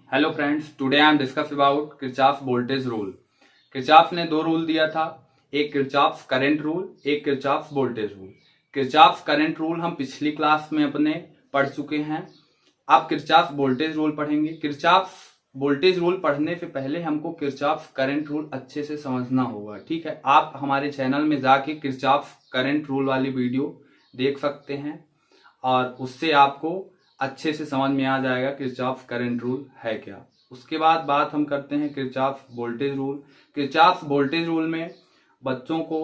Hello friends, today I am discuss about Kirchhoff voltage rule. Kirchhoff ने दो rule दिया था, एक किरचॉफ करंट रूल, एक Kirchhoff voltage rule. Kirchhoff current rule हम पिछली क्लास में अपने पढ़ चुके हैं। अब किरचॉफ वोल्टेज रूल पढ़ेंगे। किरचॉफ वोल्टेज रूल पढ़ने से पहले हमको किरचॉफ करंट रूल अच्छे से समझना होगा, ठीक है। आप हमारे चैनल में जाके किरचॉफ करंट रूल वाली वीडियो देख सकते हैं और उससे आपको अच्छे से समझ में आ जाएगा किरचॉफ करंट रूल है क्या। उसके बाद बात हम करते हैं Kirchhoff voltage rule. Kirchhoff voltage rule में बच्चों को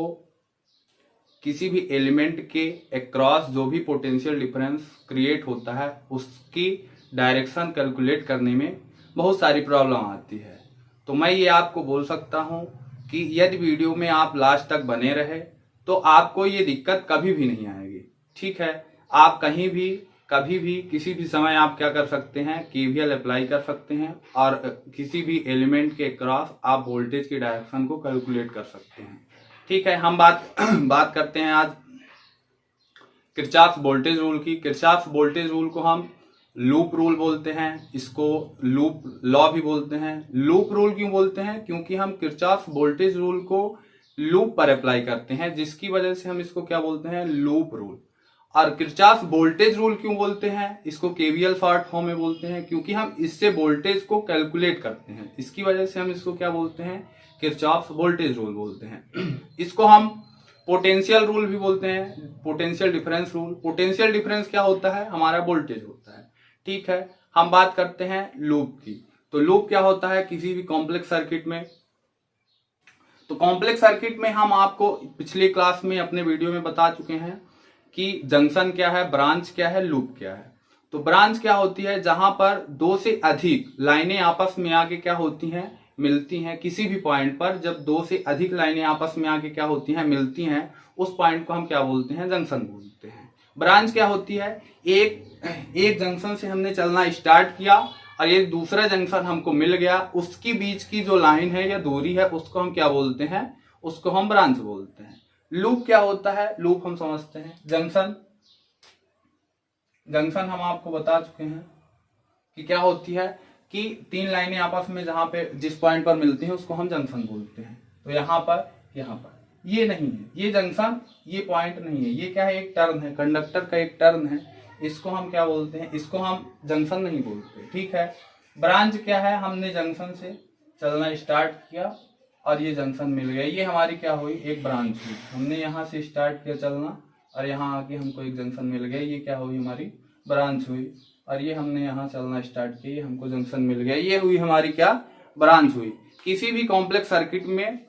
किसी भी एलिमेंट के अक्रॉस जो भी पोटेंशियल डिफरेंस क्रिएट होता है उसकी डायरेक्शन कैलकुलेट करने में बहुत सारी प्रॉब्लम आती है। तो मैं ये आपको बोल सकता हूँ कि यदि वीडियो में आप लास्ट तक बने रहे तो आपको ये दिक्कत कभी भी नहीं आएगी, ठीक है। आप कहीं भी कभी भी किसी भी समय आप क्या कर सकते हैं, केवीएल अप्लाई कर सकते हैं और किसी भी एलिमेंट के क्रॉस आप वोल्टेज की डायरेक्शन को कैलकुलेट कर सकते हैं, ठीक है। हम बात करते हैं आज किरचॉफ वोल्टेज रूल की। किरचॉफ वोल्टेज रूल को हम लूप रूल बोलते हैं, इसको लूप लॉ भी बोलते हैं। लूप रूल क्यों बोलते हैं? क्योंकि हम किरचॉफ वोल्टेज रूल को लूप पर अप्लाई करते हैं, जिसकी वजह से हम इसको क्या बोलते हैं, लूप रूल। और किरचॉफ वोल्टेज रूल क्यों बोलते हैं, इसको केवीएल फॉर्म में बोलते हैं, क्योंकि हम इससे वोल्टेज को कैलकुलेट करते हैं। इसकी वजह से हम इसको क्या बोलते हैं, किरचॉफ वोल्टेज रूल बोलते हैं। इसको हम पोटेंशियल रूल भी बोलते हैं, potential difference rule. Potential difference क्या होता है, हमारा वोल्टेज होता है, ठीक है। हम बात करते हैं लूप की। तो लूप क्या होता है किसी भी कॉम्प्लेक्स सर्किट में। तो कॉम्प्लेक्स सर्किट में हम आपको पिछली क्लास में अपने वीडियो में बता चुके हैं कि जंक्शन क्या है, ब्रांच क्या है, लूप क्या है। तो ब्रांच क्या होती है, जहां पर दो से अधिक लाइनें आपस में आके क्या होती हैं, मिलती हैं। किसी भी पॉइंट पर जब दो से अधिक लाइनें आपस में आके क्या होती हैं, मिलती हैं, उस पॉइंट को हम क्या बोलते हैं, जंक्शन बोलते हैं। ब्रांच क्या होती है, एक जंक्शन से हमने चलना स्टार्ट किया और एक दूसरा जंक्शन हमको मिल गया, उसकी बीच की जो लाइन है या दूरी है उसको हम क्या बोलते हैं, उसको हम ब्रांच बोलते हैं। लूप क्या होता है, लूप हम समझते हैं जंक्शन हम आपको बता चुके हैं कि क्या होती है कि तीन लाइनें आपस में जहां पे जिस पॉइंट पर मिलती हैं उसको हम जंक्शन बोलते हैं। तो यहां पर ये नहीं है, ये जंक्शन, ये पॉइंट नहीं है, ये क्या है, एक टर्न है, कंडक्टर का एक टर्न है। इसको हम क्या बोलते हैं, इसको हम जंक्शन नहीं बोलते, ठीक है। ब्रांच क्या है, हमने जंक्शन से चलना स्टार्ट किया और ये जंक्शन मिल गया, ये हमारी क्या हुई, एक ब्रांच हुई। हमने यहाँ से स्टार्ट किया चलना और यहाँ आके हमको एक जंक्शन मिल गया, ये क्या हुई, हमारी ब्रांच हुई। और ये हमने यहाँ चलना स्टार्ट किया, ये हमको जंक्शन मिल गया, ये हुई हमारी क्या, ब्रांच हुई। किसी भी कॉम्प्लेक्स सर्किट में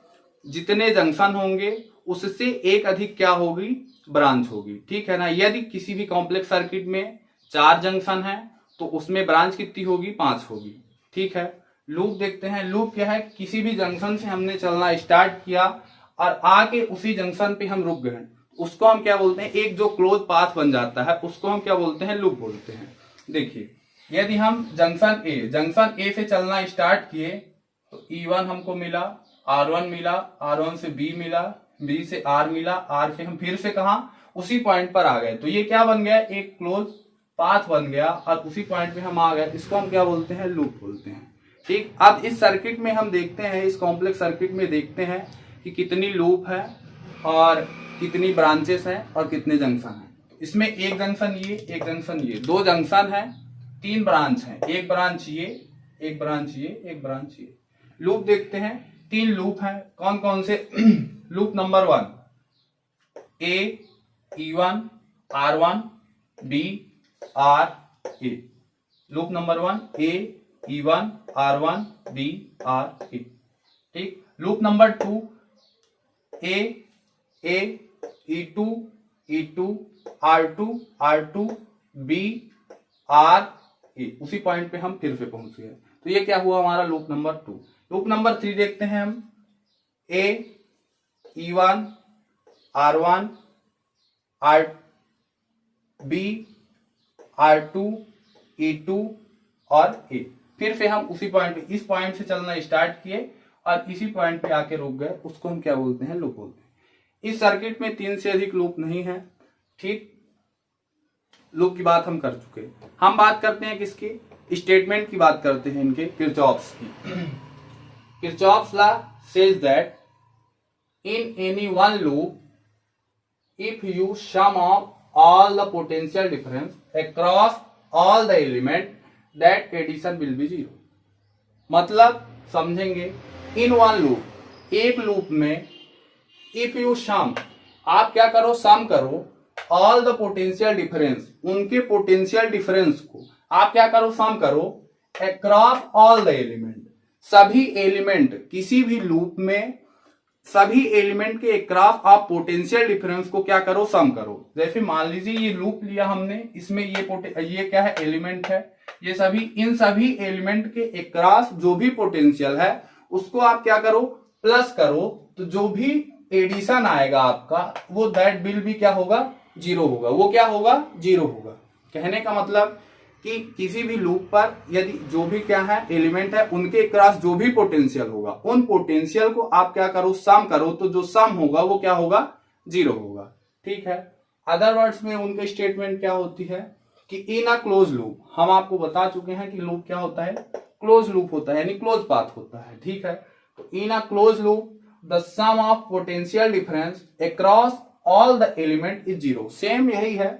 जितने जंक्शन होंगे उससे एक अधिक क्या होगी, ब्रांच होगी, ठीक है ना। यदि किसी भी कॉम्प्लेक्स सर्किट में 4 जंक्शन है तो उसमें ब्रांच कितनी होगी, 5 होगी, ठीक है। लूप देखते हैं। लूप क्या है, किसी भी जंक्शन से हमने चलना स्टार्ट किया और आके उसी जंक्शन पे हम रुक गए, उसको हम क्या बोलते हैं, एक जो क्लोज पाथ बन जाता है उसको हम क्या बोलते हैं, लूप बोलते हैं। देखिए, यदि हम जंक्शन ए से चलना स्टार्ट किए तो E1 हमको मिला, R1 मिला, R1 से B मिला, B से R मिला, R से हम फिर से कहा, उसी पॉइंट पर आ गए। तो ये क्या बन गया, एक क्लोज पाथ बन गया और उसी पॉइंट पे हम आ गए, इसको हम क्या बोलते हैं, लूप बोलते हैं, ठीक। अब इस सर्किट में हम देखते हैं, इस कॉम्प्लेक्स सर्किट में देखते हैं कि कितनी लूप है और कितनी ब्रांचेस हैं और कितने जंक्शन हैं। इसमें एक जंक्शन ये, एक जंक्शन ये, 2 जंक्शन है, 3 ब्रांच है, एक ब्रांच ये, एक ब्रांच ये, एक ब्रांच ये। लूप देखते हैं, 3 लूप हैं, कौन कौन से loop number 1 A E1 R1 B R A। Loop number 1 A E1 R1 B R A, ठीक। Loop number 2 A E2 E2 R2 R2 B R A। उसी पॉइंट पे हम फिर से पहुंच गए, तो ये क्या हुआ, हमारा लूप नंबर 2। लूप नंबर 3 देखते हैं हम, A E1 R1 R B R2 E2 और A। फिर से हम उसी पॉइंट पे, इस पॉइंट से चलना स्टार्ट किए और इसी पॉइंट पे आके रुक गए, उसको हम क्या बोलते हैं, लूप बोलते हैं। इस सर्किट में 3 से अधिक लूप नहीं है, ठीक। लूप की बात हम कर चुके। हम बात करते हैं किसकी, स्टेटमेंट की बात करते हैं इनके, किरचॉफ्स की। Kirchhoff's law says that in any one loop if you sum of all the potential difference across all the element that addition will be zero. मतलब समझेंगे, इन वन लूप, एक लूप में इफ यू सम, आप क्या करो, sum करो all the potential difference, उनके potential difference को आप क्या करो, सम करो अक्रॉस ऑल द एलिमेंट, सभी एलिमेंट, किसी भी लूप में सभी एलिमेंट के अक्रॉस आप पोटेंशियल डिफरेंस को क्या करो, सम करो। जैसे मान लीजिए ये लूप लिया हमने, इसमें ये क्या है, एलिमेंट है, ये सभी, इन सभी एलिमेंट के अक्रॉस जो भी पोटेंशियल है उसको आप क्या करो, प्लस करो, तो जो भी एडिशन आएगा आपका वो दैट विल भी क्या होगा, जीरो होगा। वो क्या होगा, जीरो होगा। कहने का मतलब कि किसी भी लूप पर यदि जो भी क्या है एलिमेंट है उनके क्रॉस जो भी पोटेंशियल होगा, उन पोटेंशियल को आप क्या करो, सम करो, तो जो सम होगा वो क्या होगा, जीरो होगा। ठीक है। अदर वर्ड्स में उनके स्टेटमेंट क्या होती है कि इन अ क्लोज लूप, हम आपको बता चुके हैं कि लूप क्या होता है, क्लोज लूप होता है, यानी क्लोज पाथ होता है। ठीक है। तो in a close loop the sum of potential difference across all the element is zero. Same यही है,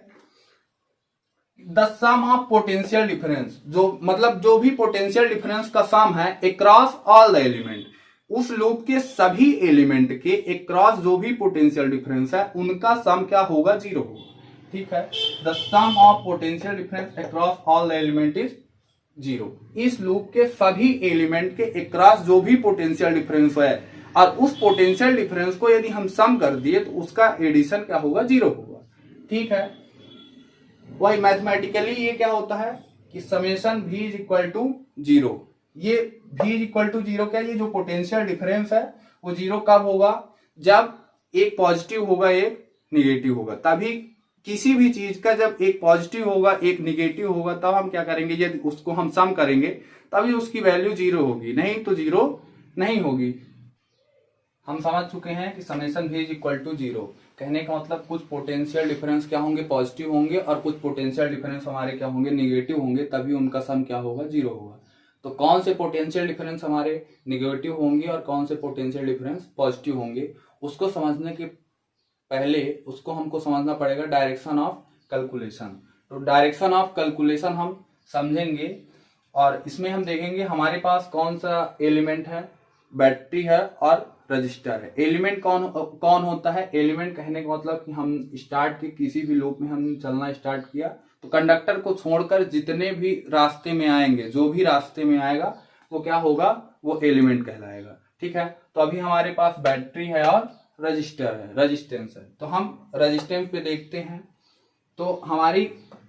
the sum of potential difference, जो मतलब जो भी पोटेंशियल डिफरेंस का सम है अक्रॉस ऑल द एलिमेंट, उस लूप के सभी एलिमेंट के अक्रॉस जो भी पोटेंशियल डिफरेंस है उनका सम क्या होगा, जीरो होगा। ठीक है। The sum of potential difference across all the element is zero. इस लूप के सभी एलिमेंट के अक्रॉस जो भी पोटेंशियल डिफरेंस है और उस पोटेंशियल डिफरेंस को यदि हम सम कर दिए तो उसका एडिशन क्या होगा, जीरो होगा। ठीक है। वही मैथमेटिकली ये क्या होता है कि summation v is equal to zero. ये v is equal to zero क्या, ये जो पोटेंशियल डिफरेंस है वो जीरो कब होगा, जब एक पॉजिटिव होगा एक निगेटिव होगा। तभी किसी भी चीज का जब एक पॉजिटिव होगा एक निगेटिव होगा तब हम क्या करेंगे, यदि उसको हम सम करेंगे तभी उसकी वैल्यू जीरो होगी, नहीं तो जीरो नहीं होगी। हम समझ चुके हैं कि summation v is equal to zero. कहने का मतलब कुछ पोटेंशियल डिफरेंस क्या होंगे, पॉजिटिव होंगे, और कुछ पोटेंशियल डिफरेंस हमारे क्या होंगे, निगेटिव होंगे, तभी उनका सम क्या होगा, जीरो होगा। तो कौन से पोटेंशियल डिफरेंस हमारे निगेटिव होंगे और कौन से पोटेंशियल डिफरेंस पॉजिटिव होंगे, उसको समझने के पहले उसको हमको समझना पड़ेगा डायरेक्शन ऑफ कैलकुलेशन। तो डायरेक्शन ऑफ कैलकुलेशन हम समझेंगे और इसमें हम देखेंगे हमारे पास कौन सा एलिमेंट है, बैटरी है और रजिस्टर है। एलिमेंट कौन होता है, एलिमेंट कहने का मतलब कि हम स्टार्ट के किसी भी लूप में हम चलना स्टार्ट किया तो कंडक्टर को छोड़कर जितने भी रास्ते में आएंगे, जो भी रास्ते में आएगा वो क्या होगा, वो एलिमेंट कहलाएगा। ठीक है। तो अभी हमारे पास बैटरी है और रजिस्टर है, रेजिस्टेंस है। तो हम रेजिस्टेंस पे देखते हैं। तो हमारी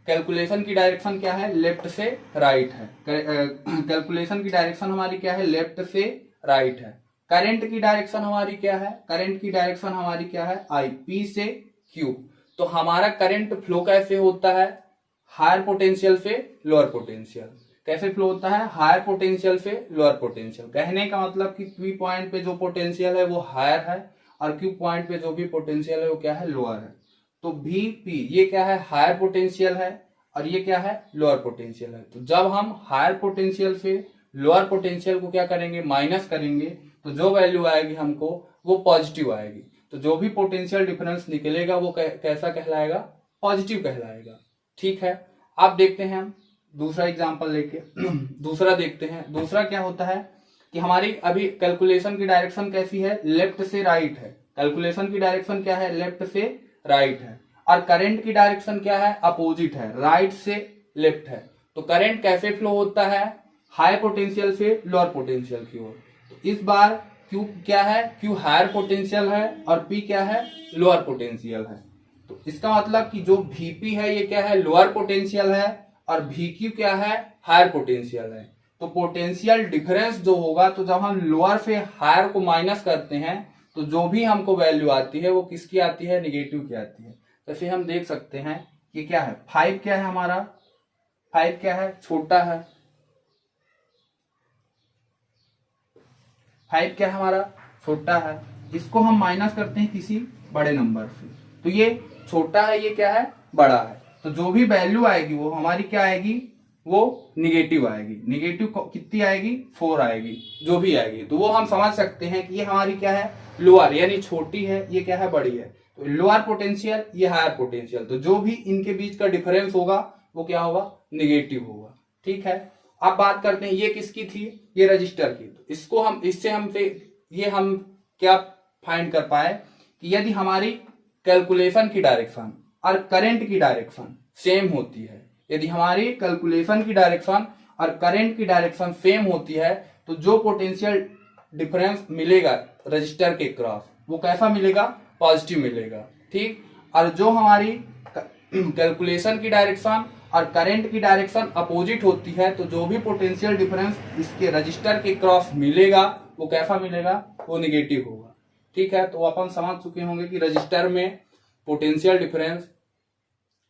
कैलकुलेशन की डायरेक्शन क्या है, लेफ्ट से राइट है। कैलकुलेशन की डायरेक्शन हमारी क्या है, लेफ्ट से राइट है। करंट की डायरेक्शन हमारी क्या है, करंट की डायरेक्शन हमारी क्या है, आई, पी से क्यू। तो हमारा करंट फ्लो कैसे होता है, हायर पोटेंशियल से लोअर पोटेंशियल। कैसे फ्लो होता है, हायर पोटेंशियल से लोअर पोटेंशियल। कहने का मतलब कि पी पॉइंट पे जो पोटेंशियल है वो हायर है और क्यू पॉइंट पे जो भी पोटेंशियल है वो क्या है, लोअर है। तो भी पी ये क्या है, हायर पोटेंशियल है और ये क्या है, लोअर पोटेंशियल है। तो जब हम हायर पोटेंशियल से लोअर पोटेंशियल को क्या करेंगे, माइनस करेंगे, तो जो वैल्यू आएगी हमको वो पॉजिटिव आएगी। तो जो भी पोटेंशियल डिफरेंस निकलेगा वो कैसा कहलाएगा, पॉजिटिव कहलाएगा। ठीक है। अब देखते हैं हम दूसरा एग्जांपल लेके दूसरा देखते हैं। दूसरा क्या होता है कि हमारी अभी कैलकुलेशन की डायरेक्शन कैसी है, लेफ्ट से राइट है। कैलकुलेशन की डायरेक्शन क्या है, लेफ्ट से राइट है। और करंट की डायरेक्शन क्या है, अपोजिट है, राइट से लेफ्ट है। तो करंट कैसे फ्लो होता है, हाई पोटेंशियल से लोअर पोटेंशियल की ओर। तो इस बार Q क्या है, Q हायर पोटेंशियल है और P क्या है, लोअर पोटेंशियल है। तो इसका मतलब कि जो Vp है ये क्या है, लोअर पोटेंशियल है और Vq क्या है, हायर पोटेंशियल है। तो पोटेंशियल डिफरेंस जो होगा, तो जब हम लोअर से हायर को माइनस करते हैं तो जो भी हमको वैल्यू आती है वो किसकी आती है, निगेटिव की आती है। जैसे हम देख सकते हैं कि क्या है, 5 क्या है हमारा, 5 क्या है, छोटा है। 5 क्या है हमारा, छोटा है। इसको हम माइनस करते हैं किसी बड़े नंबर से, तो ये छोटा है, ये क्या है, बड़ा है। तो जो भी वैल्यू आएगी वो हमारी क्या आएगी, वो निगेटिव आएगी। निगेटिव कितनी आएगी, 4 आएगी, जो भी आएगी। तो वो हम समझ सकते हैं कि ये हमारी क्या है, लोअर, यानी छोटी है, ये क्या है, बड़ी है। तो लोअर पोटेंशियल, ये हायर पोटेंशियल, तो जो भी इनके बीच का डिफरेंस होगा वो क्या होगा, निगेटिव होगा। ठीक है, अब बात करते हैं ये किसकी थी, ये रजिस्टर की। तो इसको हम ये हम क्या फाइंड कर पाए कि यदि हमारी कैलकुलेशन की डायरेक्शन और करंट की डायरेक्शन सेम होती है, यदि हमारी कैलकुलेशन की डायरेक्शन और करंट की डायरेक्शन सेम होती है, तो जो पोटेंशियल डिफरेंस मिलेगा रजिस्टर के क्रॉस वो कैसा मिलेगा, पॉजिटिव मिलेगा। ठीक, और जो हमारी कैलकुलेशन की डायरेक्शन और करंट की डायरेक्शन अपोजिट होती है, तो जो भी पोटेंशियल डिफरेंस इसके रजिस्टर के क्रॉस मिलेगा वो कैसा मिलेगा, वो निगेटिव होगा। ठीक है, तो अपन समझ चुके होंगे कि रजिस्टर में पोटेंशियल डिफरेंस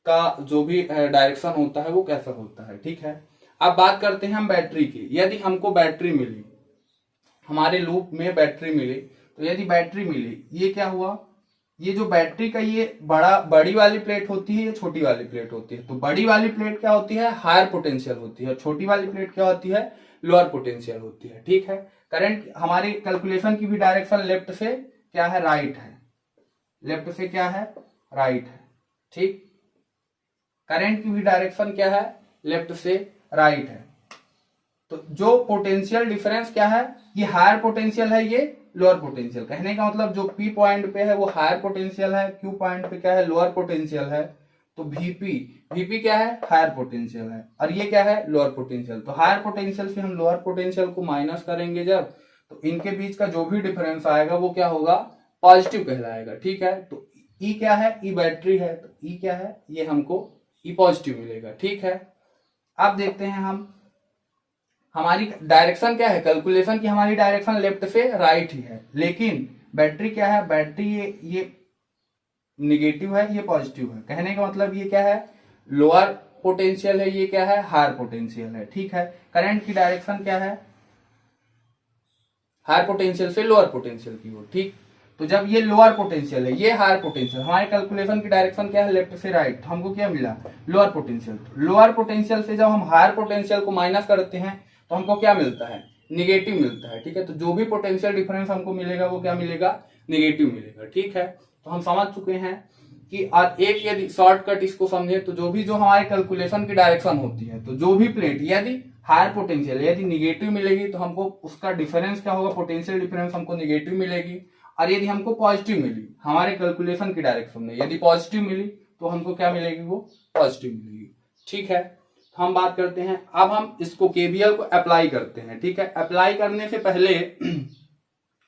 का जो भी डायरेक्शन होता है वो कैसा होता है। ठीक है, अब बात करते हैं हम बैटरी की। यदि हमको बैटरी मिली, हमारे लूप में बैटरी मिली, तो यदि बैटरी मिली, ये क्या हुआ, ये जो बैटरी का ये बड़ी वाली प्लेट होती है, ये छोटी वाली प्लेट होती है। तो बड़ी वाली प्लेट क्या होती है, हायर पोटेंशियल होती है, और छोटी वाली प्लेट क्या होती है, लोअर पोटेंशियल होती है। ठीक है, करंट हमारी कैलकुलेशन की भी डायरेक्शन लेफ्ट से क्या है, राइट है, लेफ्ट से क्या है, राइट है। ठीक, करंट की भी डायरेक्शन क्या है, लेफ्ट से राइट है। तो जो पोटेंशियल डिफरेंस क्या है, ये हायर पोटेंशियल है, ये लोअर पोटेंशियल। कहने का मतलब जो पी पॉइंट पे है वो हायर पोटेंशियल है, क्यू पॉइंट पे क्या है, लोअर पोटेंशियल है। तो वीपी क्या है, हायर पोटेंशियल है, और ये क्या है, लोअर पोटेंशियल। तो हायर पोटेंशियल से हम लोअर पोटेंशियल को माइनस करेंगे जब, तो इनके बीच का जो भी डिफरेंस आएगा वो क्या होगा, पॉजिटिव कहलाएगा। ठीक है, तो ई क्या है, ई बैटरी है, तो ई क्या है, ये हमको ई पॉजिटिव मिलेगा। ठीक है, अब देखते हैं हम हमारी डायरेक्शन क्या है, कैलकुलेशन की हमारी डायरेक्शन लेफ्ट से राइट ही है, लेकिन बैटरी क्या है, बैटरी ये निगेटिव है, ये पॉजिटिव है। कहने का मतलब ये क्या है, लोअर पोटेंशियल है, ये क्या है, हायर पोटेंशियल है। ठीक है, करंट की डायरेक्शन क्या है, हायर पोटेंशियल से लोअर पोटेंशियल की ओर। ठीक, तो जब ये लोअर पोटेंशियल है, ये हायर पोटेंशियल, हमारे कैलकुलेशन की डायरेक्शन क्या है, लेफ्ट से राइट, तो हमको क्या मिला, लोअर पोटेंशियल। लोअर पोटेंशियल से जब हम हायर पोटेंशियल को माइनस करते हैं तो हमको क्या मिलता है, निगेटिव मिलता है। ठीक है, तो जो भी पोटेंशियल डिफरेंस हमको मिलेगा वो क्या मिलेगा, निगेटिव मिलेगा। ठीक है, तो हम समझ चुके हैं कि और एक यदि शॉर्टकट इसको समझे, तो जो हमारे कैलकुलेशन की डायरेक्शन होती है, तो जो भी प्लेट यदि हायर पोटेंशियल यदि निगेटिव मिलेगी तो हमको उसका डिफरेंस क्या होगा, पोटेंशियल डिफरेंस हमको निगेटिव मिलेगी। और यदि हमको पॉजिटिव मिली हमारे कैलकुलेशन की डायरेक्शन में, यदि पॉजिटिव मिली तो हमको क्या मिलेगी, वो पॉजिटिव मिलेगी। ठीक है, हम बात करते हैं, अब हम इसको केवीएल को अप्लाई करते हैं। ठीक है, अप्लाई करने से पहले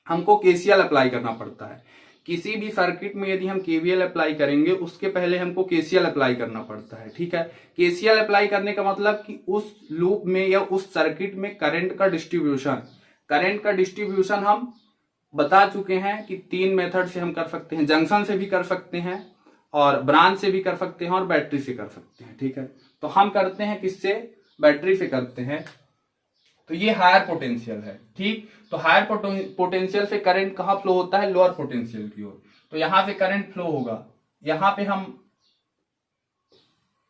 हमको केसीएल अप्लाई करना पड़ता है। किसी भी सर्किट में यदि हम केवीएल अप्लाई करेंगे उसके पहले हमको केसीएल अप्लाई करना पड़ता है। ठीक है, केसीएल अप्लाई करने का मतलब कि उस लूप में या उस सर्किट में करंट का डिस्ट्रीब्यूशन हम बता चुके हैं कि 3 मेथड से हम कर सकते हैं, जंक्शन से भी कर सकते हैं, और ब्रांच से भी कर सकते हैं, और बैटरी से कर सकते हैं। ठीक है, तो हम करते हैं किससे, बैटरी से करते हैं। तो ये हायर पोटेंशियल है। ठीक, तो हायर पोटेंशियल से करंट कहाँ फ्लो होता है, लोअर पोटेंशियल की ओर। तो यहां से करंट फ्लो होगा, यहां पे हम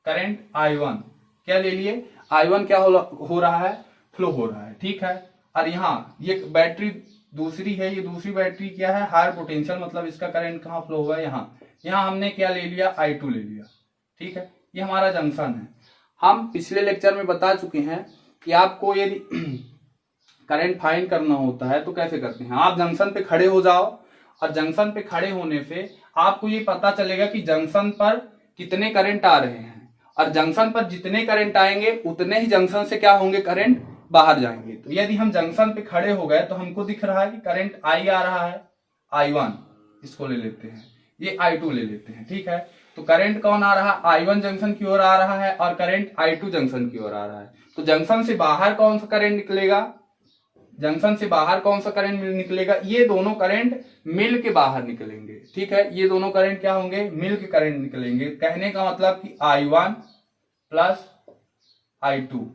करंट I1 क्या ले लिए, I1 क्या हो रहा है, फ्लो हो रहा है। ठीक है, और यहाँ ये बैटरी दूसरी है, ये दूसरी बैटरी क्या है, हायर पोटेंशियल, मतलब इसका करंट कहाँ फ्लो होगा, यहाँ हमने क्या ले लिया, I2 ले लिया। ठीक है, ये हमारा जंक्शन है। हम पिछले लेक्चर में बता चुके हैं कि आपको यदि करंट फाइंड करना होता है तो कैसे करते हैं, आप जंक्शन पे खड़े हो जाओ, और जंक्शन पे खड़े होने से आपको ये पता चलेगा कि जंक्शन पर कितने करंट आ रहे हैं, और जंक्शन पर जितने करंट आएंगे उतने ही जंक्शन से क्या होंगे, करंट बाहर जाएंगे। तो यदि हम जंक्शन पे खड़े हो गए तो हमको दिख रहा है कि करंट I आ रहा है, I1 इसको ले लेते हैं, ये I2 ले लेते हैं। ठीक है, तो करंट कौन आ रहा है, I1 जंक्शन की ओर आ रहा है, और करंट I2 जंक्शन की ओर आ रहा है। तो जंक्शन से बाहर कौन सा करंट निकलेगा, जंक्शन से बाहर कौन सा करंट निकलेगा, ये दोनों करंट मिल के बाहर निकलेंगे। ठीक है, ये दोनों करंट क्या होंगे, मिल के करंट निकलेंगे। कहने का मतलब कि I1 प्लस I2।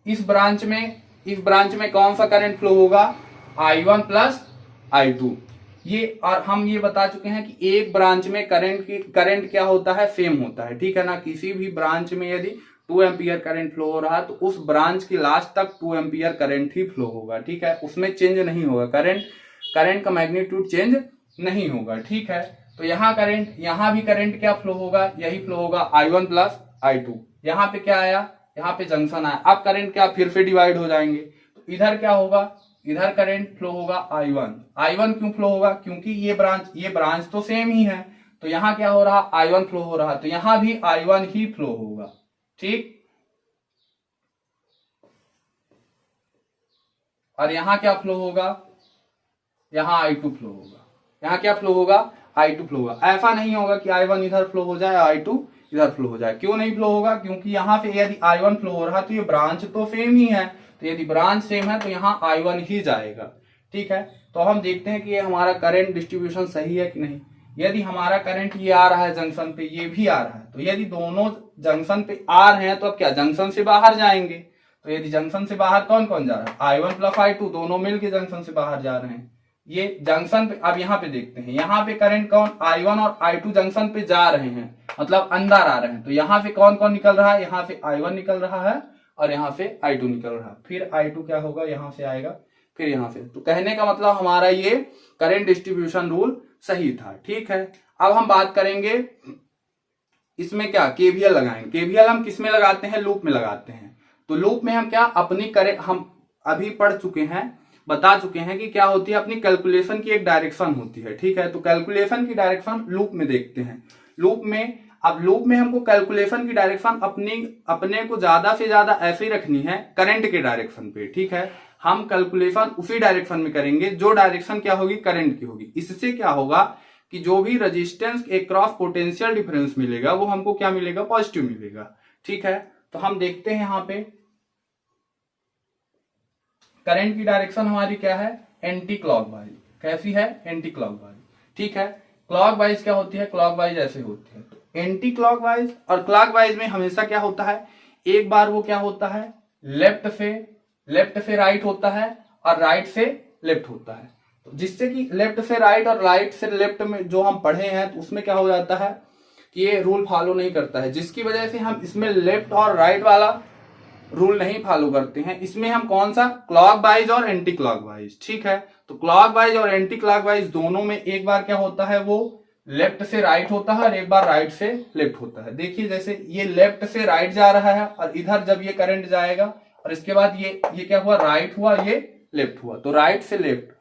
इस ब्रांच में कौन सा करंट फ्लो होगा, I1 प्लस I2। ये और हम ये बता चुके हैं कि एक ब्रांच में करंट क्या होता है, सेम होता है, ठीक है ना। किसी भी ब्रांच में यदि 2 एम्पियर करंट फ्लो हो रहा है तो उस ब्रांच की लास्ट तक 2 एम्पियर करंट ही फ्लो होगा, ठीक है, उसमें चेंज नहीं होगा, करंट का मैग्नीट्यूड चेंज नहीं होगा, ठीक है। तो यहाँ भी करंट क्या फ्लो होगा, यही फ्लो होगा I1 प्लस I2। यहाँ पे क्या आया, यहाँ पे जंक्शन आया, अब करंट क्या फिर से डिवाइड हो जाएंगे, तो इधर क्या होगा, इधर करंट फ्लो होगा I1 क्यों फ्लो होगा, क्योंकि ये ब्रांच तो सेम ही है, तो यहाँ क्या हो रहा, I1 फ्लो हो रहा, तो यहाँ भी I1 ही फ्लो होगा, ठीक। और यहाँ क्या फ्लो होगा, यहाँ I2 फ्लो होगा, यहाँ क्या फ्लो होगा, I2 फ्लो होगा। ऐसा नहीं होगा कि I1 इधर फ्लो हो जाए I2 इधर फ्लो हो जाए, क्यों नहीं फ्लो होगा, क्योंकि यहाँ पे यदि I1 फ्लो हो रहा तो ये ब्रांच तो सेम ही है, तो यदि ब्रांच सेम है तो यहाँ I1 ही जाएगा, ठीक है। तो हम देखते हैं कि ये हमारा करंट डिस्ट्रीब्यूशन सही है कि नहीं। यदि हमारा करंट ये आ रहा है जंक्शन पे, ये भी आ रहा है, तो यदि दोनों जंक्शन पे आ रहे हैं तो अब क्या जंक्शन से बाहर जाएंगे, तो यदि जंक्शन से बाहर कौन कौन जा रहा है, I1 प्लस I2 दोनों मिलके जंक्शन से बाहर जा रहे हैं। ये जंक्शन पे, अब यहाँ पे देखते हैं, यहाँ पे करंट कौन, I1 और I2 जंक्शन पे जा रहे हैं, मतलब अंदर आ रहे हैं, तो यहाँ पे कौन कौन निकल रहा है, यहाँ पे I1 निकल रहा है और यहाँ पे I2 निकल रहा है, फिर I2 क्या होगा, यहाँ से आएगा, फिर यहाँ से। तो कहने का मतलब हमारा ये करंट डिस्ट्रीब्यूशन रूल सही था, ठीक है। अब हम बात करेंगे इसमें क्या, केवीएल लगाएंगे। केवीएल हम किस में लगाते हैं, लूप में लगाते हैं। तो लूप में हम क्या अपनी करंट, हम अभी पढ़ चुके हैं, बता चुके हैं कि क्या होती है, अपनी कैलकुलेशन की एक डायरेक्शन होती है, ठीक है। तो कैलकुलेशन की डायरेक्शन लूप में देखते हैं। लूप में हमको कैलकुलेशन की डायरेक्शन अपने को ज्यादा से ज्यादा ऐसे ही रखनी है करंट के डायरेक्शन पे, ठीक है। हम कैलकुलेशन उसी डायरेक्शन में करेंगे जो डायरेक्शन क्या होगी, करंट की होगी। इससे क्या होगा कि जो भी रेजिस्टेंस के क्रॉस पोटेंशियल डिफरेंस मिलेगा वो हमको क्या मिलेगा, पॉजिटिव मिलेगा, ठीक है। तो हम देखते हैं यहाँ पे करंट की डायरेक्शन हमारी क्या है, एंटी क्लॉकवाइज। कैसी है, एंटी क्लॉकवाइज, ठीक है। क्लॉकवाइज क्या होती है, क्लॉकवाइज ऐसे होती है। तो एंटी क्लॉकवाइज और क्लॉकवाइज में हमेशा क्या होता है, एक बार वो क्या होता है, लेफ्ट से राइट होता है और राइट से लेफ्ट होता है। तो जिससे कि लेफ्ट से राइट और राइट से लेफ्ट में जो हम पढ़े हैं तो उसमें क्या हो जाता है कि ये रूल फॉलो नहीं करता है, जिसकी वजह से हम इसमें लेफ्ट और राइट वाला रूल नहीं फॉलो करते हैं। इसमें हम कौन सा, क्लॉकवाइज और एंटी क्लॉकवाइज, ठीक है। तो क्लॉकवाइज और एंटी क्लॉकवाइज दोनों में एक बार क्या होता है, वो लेफ्ट से राइट होता है और एक बार राइट से लेफ्ट होता है। देखिए जैसे ये लेफ्ट से राइट जा रहा है और इधर जब ये करंट जाएगा और इसके बाद ये क्या हुआ, राइट हुआ, ये लेफ्ट हुआ, तो राइट से लेफ्ट,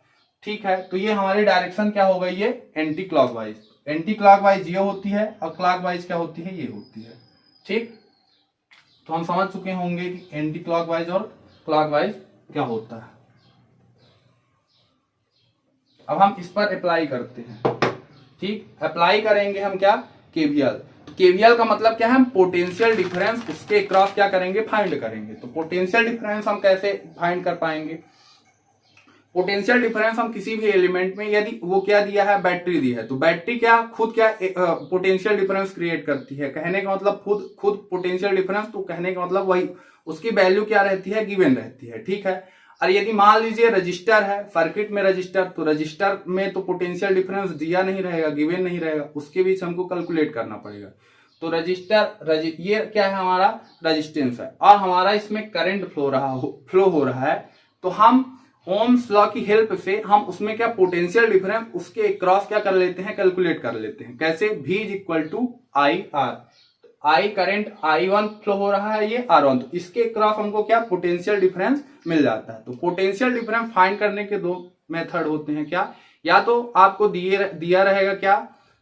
ठीक है। तो ये हमारी डायरेक्शन क्या हो गई, ये एंटी क्लॉकवाइज। एंटी क्लॉकवाइज ये होती है और क्लॉकवाइज क्या होती है, ये होती है, ठीक। तो हम समझ चुके होंगे कि एंटी क्लॉकवाइज और क्लॉकवाइज क्या होता है। अब हम इस पर अप्लाई करते हैं, ठीक। अप्लाई करेंगे हम क्या, केवीएल। केवीएल का मतलब क्या है, हम पोटेंशियल डिफरेंस उसके क्रॉस क्या करेंगे, फाइंड करेंगे। तो पोटेंशियल डिफरेंस हम कैसे फाइंड कर पाएंगे, पोटेंशियल डिफरेंस हम किसी भी एलिमेंट में, यदि वो क्या दिया है, बैटरी दी है, तो बैटरी क्या खुद क्या पोटेंशियल डिफरेंस क्रिएट करती है। कहने का मतलब खुद पोटेंशियल डिफरेंस, तो कहने का मतलब वही उसकी वैल्यू क्या रहती है, गिवन रहती है, ठीक है। और यदि मान लीजिए रजिस्टर है, सर्किट में रजिस्टर, तो रजिस्टर में तो पोटेंशियल डिफरेंस दिया नहीं रहेगा, गिवन नहीं रहेगा, उसके बीच हमको कैलकुलेट करना पड़ेगा। तो ये क्या है, हमारा रजिस्टेंस है और हमारा इसमें करंट फ्लो हो रहा है। तो हम ओम्स लॉ की हेल्प से हम उसमें क्या पोटेंशियल डिफरेंस उसके क्रॉस क्या कर लेते हैं, कैलकुलेट कर लेते हैं। कैसे, V is equal to i r. I current I1 flow हो रहा है, ये R1, तो इसके क्रॉस हमको क्या पोटेंशियल डिफरेंस मिल जाता है। तो पोटेंशियल डिफरेंस फाइंड करने के दो मेथड होते हैं, क्या, या तो आपको दिया रहेगा क्या,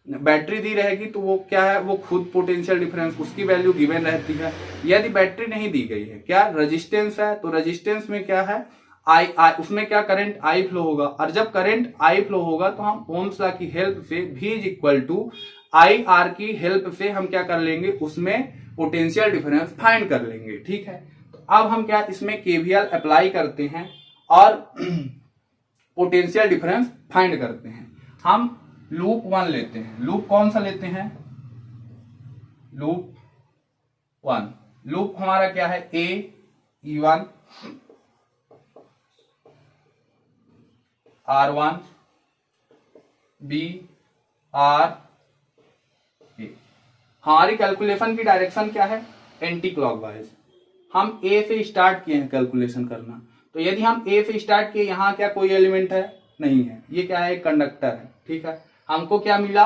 बैटरी दी रहेगी, तो वो क्या है, वो खुद पोटेंशियल डिफरेंस उसकी वैल्यू गिवन रहती है। यदि बैटरी नहीं दी गई है, क्या रेजिस्टेंस है, तो रेजिस्टेंस में क्या है, आई उसमें क्या करंट I फ्लो होगा, और जब करंट I फ्लो होगा तो हम ओम्स लॉ की हेल्प से V is equal to i r की हेल्प से हम क्या कर लेंगे, उसमें पोटेंशियल डिफरेंस फाइंड कर लेंगे, ठीक है। तो अब हम क्या इसमें केवीएल अप्लाई करते हैं और पोटेंशियल डिफरेंस फाइंड करते हैं। हम लूप 1 लेते हैं। लूप कौन सा लेते हैं, लूप 1। लूप हमारा क्या है, E1 R1 B R A. हमारी कैलकुलेशन की डायरेक्शन क्या है? Anti clockwise. हम ए से स्टार्ट किए हैं कैलकुलेशन करना, तो यदि हम ए से स्टार्ट किए, यहाँ क्या कोई एलिमेंट है? नहीं है। ये क्या है? एक कंडक्टर है। ठीक है, हमको क्या मिला?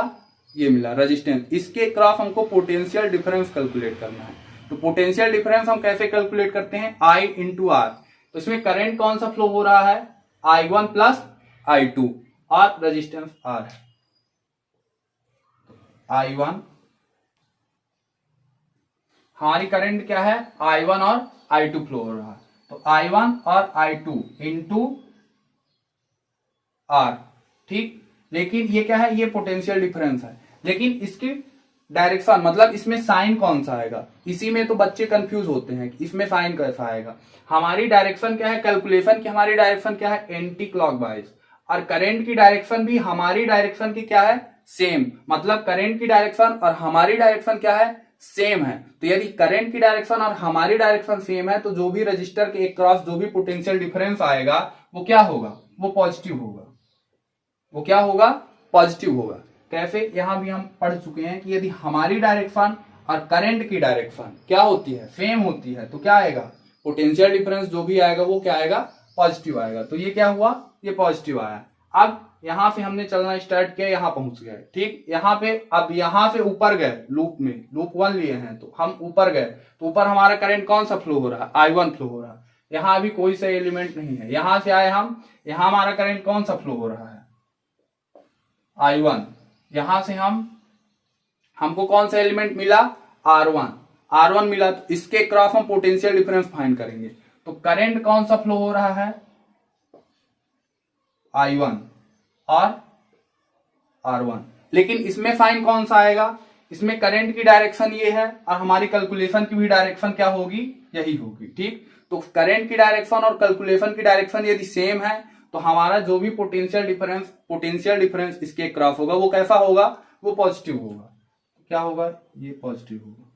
ये मिला रेजिस्टेंस। इसके क्रॉस हमको पोटेंशियल डिफरेंस कैलकुलेट करना है। तो पोटेंशियल डिफरेंस हम कैसे कैलकुलेट करते हैं? I into r. तो इसमें करंट कौन सा फ्लो हो रहा है? I1 प्लस I2 और रेजिस्टेंस R है। I1, हमारी करंट क्या है? I1 और I2 फ्लो हो रहा है। तो I1 और I2 इंटू R। ठीक, लेकिन ये क्या है? ये पोटेंशियल डिफरेंस है। लेकिन इसकी डायरेक्शन मतलब इसमें साइन कौन सा आएगा? इसी में तो बच्चे कंफ्यूज होते हैं कि इसमें साइन कैसा आएगा। हमारी डायरेक्शन क्या है? कैलकुलेशन की हमारी डायरेक्शन क्या है? Anti clockwise. और करंट की डायरेक्शन भी हमारी डायरेक्शन की क्या है? सेम। मतलब करंट की डायरेक्शन और हमारी डायरेक्शन क्या है? सेम है। तो यदि करंट की डायरेक्शन और हमारी डायरेक्शन सेम है, तो जो भी रजिस्टर के एक क्रॉस जो भी पोटेंशियल डिफरेंस आएगा वो क्या होगा? वो पॉजिटिव होगा। वो क्या होगा? पॉजिटिव होगा। कैसे? यहां भी हम पढ़ चुके हैं कि यदि हमारी डायरेक्शन और करंट की डायरेक्शन क्या होती है? सेम होती है, तो क्या आएगा? पोटेंशियल डिफरेंस जो भी आएगा वो क्या आएगा? पॉजिटिव आएगा। तो ये क्या हुआ? ये पॉजिटिव आया। अब यहां से हमने चलना स्टार्ट किया, यहां पहुंच गए। ठीक, यहां पे अब यहां से ऊपर गए लूप में, लूप 1 लिए हैं तो हम ऊपर गए, तो ऊपर हमारा करंट कौन सा फ्लो हो रहा है? I1 फ्लो हो रहा है। यहां अभी कोई सा एलिमेंट नहीं है। यहां से आए हम, यहां हमारा करंट कौन सा फ्लो हो रहा है? I1। यहां से हमको कौन सा एलिमेंट मिला? R1 मिला। तो इसके क्रॉस हम पोटेंशियल डिफरेंस फाइंड करेंगे। तो करंट कौन सा फ्लो हो रहा है? I1 और R1। लेकिन इसमें साइन कौन सा आएगा? इसमें करंट की डायरेक्शन ये है और हमारी कैलकुलेशन की भी डायरेक्शन क्या होगी? यही होगी। ठीक, तो करंट की डायरेक्शन और कैलकुलेशन की डायरेक्शन यदि सेम है, तो हमारा जो भी पोटेंशियल डिफरेंस इसके क्रॉस होगा वो कैसा होगा? वो पॉजिटिव होगा। क्या होगा? ये पॉजिटिव होगा।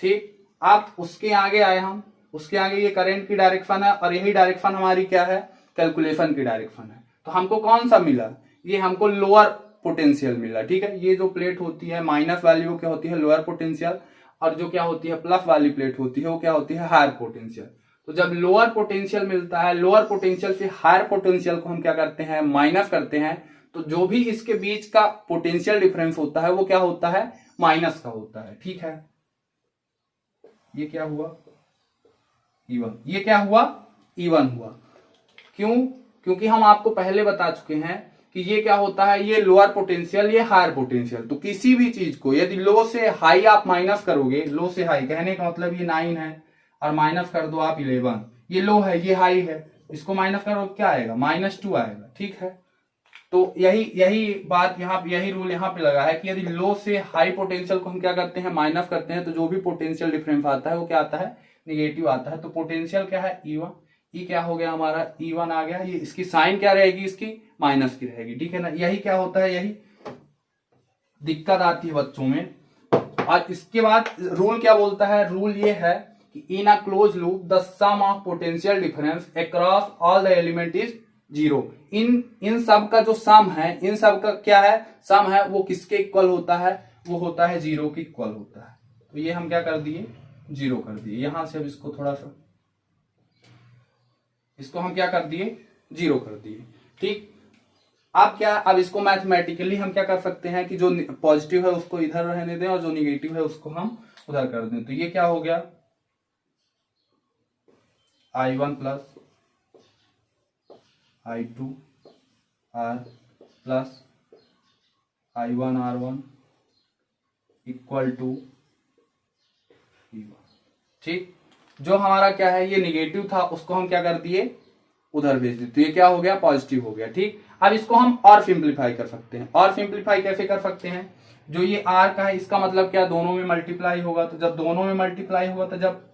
ठीक, अब उसके आगे आए हम, उसके आगे ये करंट की डायरेक्शन है और यही डायरेक्शन हमारी क्या है? कैलकुलेशन की डायरेक्शन है। तो हमको कौन सा मिला? ये हमको लोअर पोटेंशियल मिला। ठीक है, ये जो प्लेट होती है माइनस वाली वो क्या होती है? लोअर पोटेंशियल, और जो क्या होती है प्लस वाली प्लेट होती है वो क्या होती है? Higher potential. तो जब लोअर पोटेंशियल मिलता है, लोअर पोटेंशियल से हायर पोटेंशियल को हम क्या करते हैं? माइनस करते हैं। तो जो भी इसके बीच का पोटेंशियल डिफरेंस होता है वो क्या होता है? माइनस का होता है। ठीक है, ये क्या हुआ? E1। ये क्या हुआ? E1 हुआ। क्यों? क्योंकि हम आपको पहले बता चुके हैं कि ये क्या होता है? ये लोअर पोटेंशियल, ये हायर पोटेंशियल। तो किसी भी चीज को यदि लो से हाई आप माइनस करोगे, लो से हाई कहने का मतलब ये 9 है और माइनस कर दो आप 11, ये लो है ये हाई है, इसको माइनस करो क्या आएगा? -2 आएगा। ठीक है, तो यही बात यहाँ, यही रूल यहाँ पे लगा है कि यदि लो से हाई पोटेंशियल को हम क्या करते हैं? माइनस करते हैं, तो जो भी पोटेंशियल डिफरेंस आता है वो क्या आता है? निगेटिव आता है। तो पोटेंशियल क्या है? E1। ई क्या हो गया हमारा? E1 आ गया। ये इसकी साइन क्या रहेगी? इसकी माइनस की रहेगी। ठीक है ना, यही क्या होता है? यही दिक्कत आती है बच्चों में। और इसके बाद रूल क्या बोलता है? रूल ये है कि in a close loop the sum of potential difference across all the element is 0। इन सब का जो सम है, इन सब का क्या है? सम है, वो किसके इक्वल होता है? वो होता है 0 के इक्वल होता है। तो ये हम क्या कर दिए? 0 कर दिए। यहां से अब इसको थोड़ा सा, इसको हम क्या कर दिए? 0 कर दिए। ठीक, अब क्या? अब इसको मैथमेटिकली हम क्या कर सकते हैं कि जो पॉजिटिव है उसको इधर रहने दें और जो निगेटिव है उसको हम उधर कर दें। तो ये क्या हो गया? I1 plus I2 R plus I1 R1 equal to E1। ठीक, जो हमारा क्या है? ये निगेटिव था, उसको हम क्या कर दिए? उधर भेज दिए। तो ये क्या हो गया? पॉजिटिव हो गया। ठीक, अब इसको हम और सिंप्लीफाई कर सकते हैं। और सिंप्लीफाई कैसे कर सकते हैं? जो ये R का है इसका मतलब क्या? दोनों में मल्टीप्लाई होगा। तो जब दोनों में मल्टीप्लाई होगा, तो जब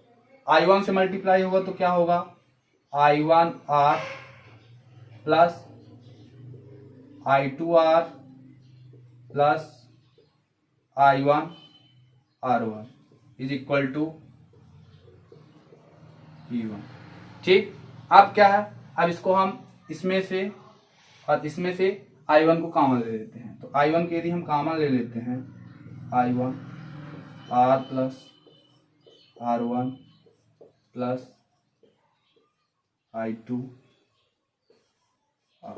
I1 से मल्टीप्लाई होगा तो क्या होगा? I1 R plus I2 R plus I1 R1 is equal to E1। ठीक, अब क्या है? अब इसको हम इसमें से और इसमें से I1 को कॉमन ले लेते हैं। तो तो I1 के यदि हम कॉमन ले लेते हैं, I1 R plus R1 plus I2 R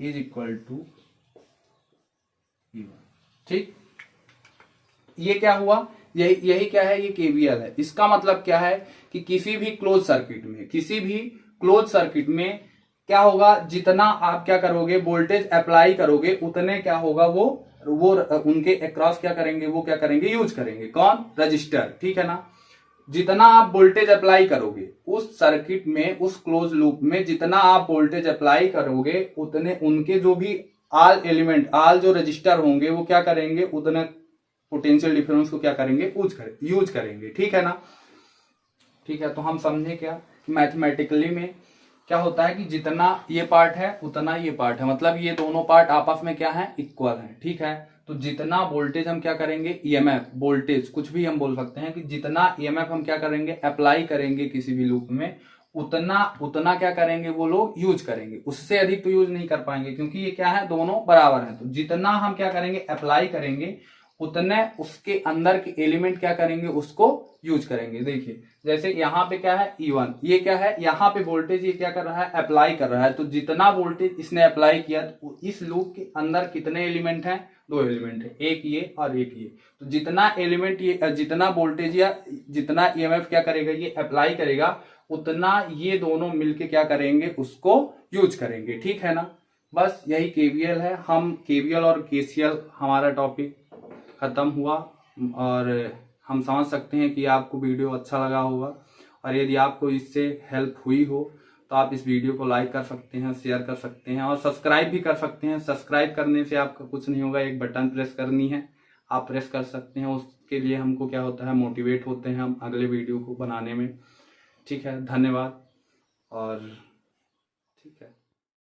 is equal to E1। ठीक, ये क्या हुआ, यही क्या है, ये केवीएल है। इसका मतलब क्या है कि किसी भी क्लोज सर्किट में क्या होगा, जितना आप क्या करोगे वोल्टेज अप्लाई करोगे उतने क्या होगा, वो उनके अक्रॉस क्या करेंगे, वो क्या करेंगे, यूज करेंगे। कौन, रजिस्टर। ठीक है ना, जितना आप वोल्टेज अप्लाई करोगे उस सर्किट में, उस क्लोज लूप में जितना आप वोल्टेज अप्लाई करोगे उतने उनके जो भी आल जो रजिस्टर होंगे वो क्या करेंगे, उतने पोटेंशियल डिफरेंस को क्या करेंगे, यूज करेंगे। ठीक है ना, ठीक है। तो हम समझे क्या कि मैथमेटिकली में क्या होता है कि जितना ये पार्ट है उतना ये पार्ट है, मतलब ये दोनों पार्ट आपस में क्या है, इक्वल है। ठीक है, तो जितना वोल्टेज हम क्या करेंगे, ईएमएफ वोल्टेज कुछ भी हम बोल सकते हैं कि जितना ईएमएफ हम क्या करेंगे, अप्लाई करेंगे किसी भी लूप में, उतना क्या करेंगे, वो लोग यूज करेंगे। उससे अधिक तो यूज नहीं कर पाएंगे, क्योंकि ये क्या है, दोनों बराबर हैं। तो जितना हम क्या करेंगे, अप्लाई करेंगे, उतने उसके अंदर के एलिमेंट क्या करेंगे, उसको यूज करेंगे। देखिए जैसे यहाँ पे क्या है, E1, ये क्या है, यहाँ पे वोल्टेज ये क्या कर रहा है, अप्लाई कर रहा है। तो जितना वोल्टेज इसने अप्लाई किया, तो इस लूप के अंदर कितने एलिमेंट हैं, 2 एलिमेंट है, एक ये और एक ये। तो जितना एलिमेंट ये, जितना वोल्टेज या जितना ईएमएफ क्या करेगा, ये अप्लाई करेगा, उतना ये दोनों मिलके क्या करेंगे, उसको यूज करेंगे। ठीक है ना, बस यही केवीएल है। हम केवीएल और केसीएल हमारा टॉपिक खत्म हुआ, और हम समझ सकते हैं कि आपको वीडियो अच्छा लगा होगा। और यदि आपको इससे हेल्प हुई हो तो आप इस वीडियो को लाइक कर सकते हैं, शेयर कर सकते हैं और सब्सक्राइब भी कर सकते हैं। सब्सक्राइब करने से आपका कुछ नहीं होगा, एक बटन प्रेस करनी है, आप प्रेस कर सकते हैं। उसके लिए हमको क्या होता है, मोटिवेट होते हैं हम अगले वीडियो को बनाने में। ठीक है, धन्यवाद। और ठीक है।